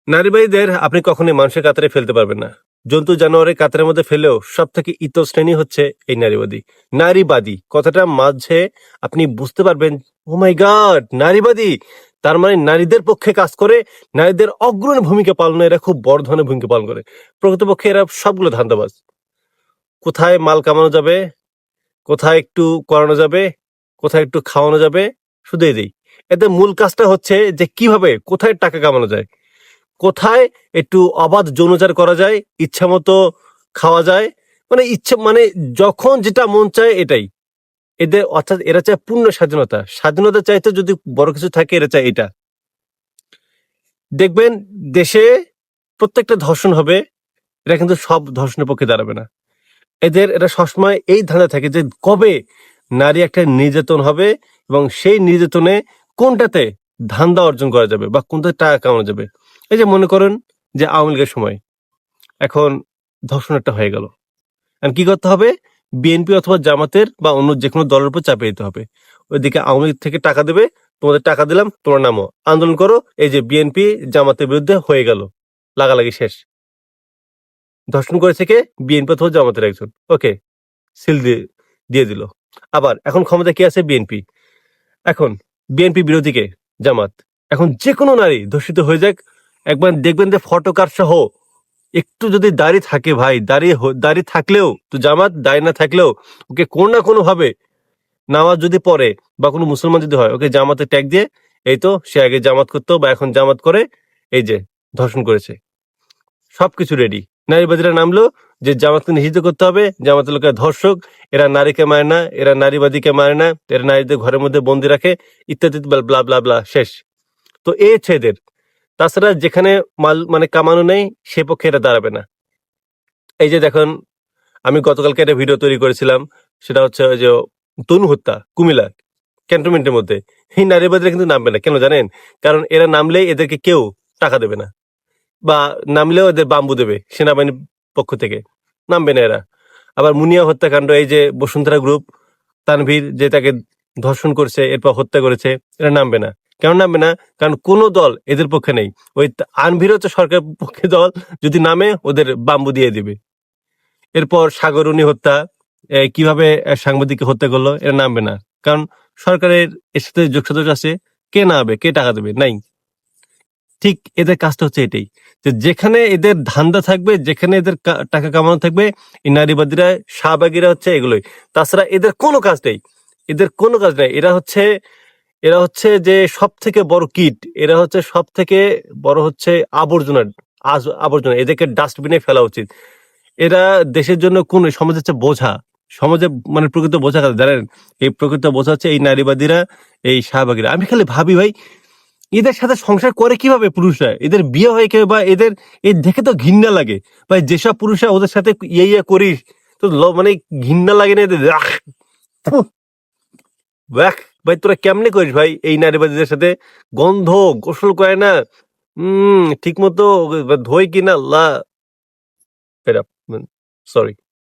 নারীবাদীদের আপনি কখনোই মানুষের কাতারে ফেলতে পারবেন না। জন্তু জানোয়ারের কাতারের মধ্যে ফেলেও সব থেকে ইতর শ্রেণী হচ্ছে এই নারীবাদী। নারীবাদী কথাটা মাঝে আপনি বুঝতে পারবেন, ও মাই গড, নারীবাদী তার মানে নারীদের পক্ষে কাজ করে, নারীদের অগ্রণী ভূমিকা পালনে এরা খুব বড় ধরনের ভূমিকা পালন করে। প্রকৃতপক্ষে এরা সবগুলো ধান্দাবাজ। কোথায় মাল কামানো যাবে, কোথায় একটু করানো যাবে, কোথায় একটু খাওয়ানো যাবে, শুধু এদের এদের মূল কাজটা হচ্ছে যে কিভাবে কোথায় টাকা কামানো যায়, কোথায় একটু অবাধ যৌনচার করা যায়, ইচ্ছা মতো খাওয়া যায়, মানে ইচ্ছে মানে যখন যেটা মন চায় এটাই এদের। অর্থাৎ এরা চায় পূর্ণ স্বাধীনতা। স্বাধীনতা চাইতে যদি বড় কিছু থাকে এরা চায় এটা। দেখবেন দেশে প্রত্যেকটা ধর্ষণ হবে, এরা কিন্তু সব ধর্ষণের পক্ষে দাঁড়াবে না। এরা সবসময় এই ধাঁধা থাকে যে কবে নারী একটা নির্যাতন হবে এবং সেই নির্যাতনে কোনটাতে ধান্দা অর্জন করা যাবে বা কোনটাতে টাকা কামানো যাবে। এই যে মনে করেন যে আওয়ামী লীগের সময় এখন ধর্ষণ একটা হয়ে গেল, আর কি করতে হবে? বিএনপি অথবা জামাতের বা অন্য যে কোনো দলের উপর চাপিয়ে দিতে হবে। ওইদিকে আওয়ামী লীগ থেকে টাকা দেবে, তোমাদের টাকা দিলাম, তোমার নামও আন্দোলন করো। এই যে বিএনপি জামাতের বিরুদ্ধে হয়ে গেল, লাগালাগি শেষ। ধর্ষণ করেছে কে? বিএনপি অথবা জামাতের একজন। ওকে, সিল দিয়ে দিল। আবার এখন ক্ষমতা কি আছে? বিএনপি। এখন বিএনপি বিরোধীকে জামাত। এখন যে কোনো নারী ধর্ষিত হয়ে যাক, একবার দেখবেন যে ফটোকার সহ একটু যদি দাড়ি থাকে, ভাই দাড়ি থাকলেও তো জামাত, দাড়ি না থাকলেও ওকে কোনো না কোনো ভাবে নামাজ যদি পড়ে বা কোনো মুসলমান যদি হয়, ওকে জামাতে ট্যাগ দিয়ে এই তো সে আগে জামাত করতো বা এখন জামাত করে, এই যে ধর্ষণ করেছে, সবকিছু রেডি। নারীবাদীরা নামলো যে জামাতকে নিষিদ্ধ করতে হবে, জামাতের লোকেরা ধর্ষক, এরা নারীকে মারে না, এরা নারীবাদীকে মারে না, এরা নারীদের ঘরের মধ্যে বন্দি রাখে, ইত্যাদি ব্লা ব্লা ব্লা, শেষ। তো এই হচ্ছে এদের। তাছাড়া যেখানে মাল মানে কামানো নেই সে পক্ষে এরা দাঁড়াবে না। এই যে দেখুন, আমি গতকালকে একটা ভিডিও তৈরি করেছিলাম, সেটা হচ্ছে ওই যে তনু হত্যা কুমিল্লা ক্যান্টনমেন্টের মধ্যে। এই নারীবাদীরা কিন্তু নামবে না, কেন জানেন? কারণ এরা নামলেই এদেরকে কেউ টাকা দেবে না, বা নামলেও এদের বাম্বু দেবে সেনাবাহিনীর পক্ষ থেকে, নামবে না এরা। আবার মুনিয়া হত্যাকাণ্ড, এই যে বসুন্ধরা গ্রুপ, তানভীর যে তাকে ধর্ষণ করছে এরপর হত্যা করেছে, এরা নামবে না। কেন নামবে না? কারণ কোনো দল এদের পক্ষে নেই। ওই আনভির হচ্ছে সরকার পক্ষে দল, যদি নামে ওদের বাম্বু দিয়ে দিবে। এরপর সাগরুনি হত্যা, কিভাবে সাংবাদিককে হত্যা করলো, এরা নামবে না। কারণ সরকারের এর সাথে যোগসাজশ আছে, কে নামবে, কে টাকা দেবে? নাই। ঠিক এদের কাজটা হচ্ছে এটাই, যে যেখানে এদের ধান্দা থাকবে, যেখানে এদের টাকা কামানো থাকবে, এই নারীবাদীরা শাহবাগীরা হচ্ছে এগুলোই। তাছাড়া এদের কোনো কাজ নেই, এদের কোনো কাজ নেই। এরা হচ্ছে যে সব থেকে বড় কীট, এরা হচ্ছে সব থেকে বড় হচ্ছে আবর্জনা। এদেরকে ডাস্টবিনে ফেলা উচিত। এরা দেশের জন্য কোন সমাজের হচ্ছে বোঝা, সমাজে মানে প্রকৃত বোঝা কারা জানেন? এই প্রকৃত বোঝা হচ্ছে এই নারীবাদীরা, এই শাহবাগীরা। আমি খালি ভাবি ভাই, এদের সাথে সংসার করে কিভাবে পুরুষরা? এদের বিয়ে হয় কেউ, বা এদের দেখে তো ঘৃণা লাগে ভাই। যেসব পুরুষরা ওদের সাথে ইয়ে করিস, তো মানে ঘৃণা লাগে না এদের? থুঃ, ব্যাক। ভাই তোরা কেমনে করিস ভাই এই নারীবাদীদের সাথে? গন্ধ, গোসল করে না, ঠিক মতো ধোয় কিনা, আল্লাহ, সরি।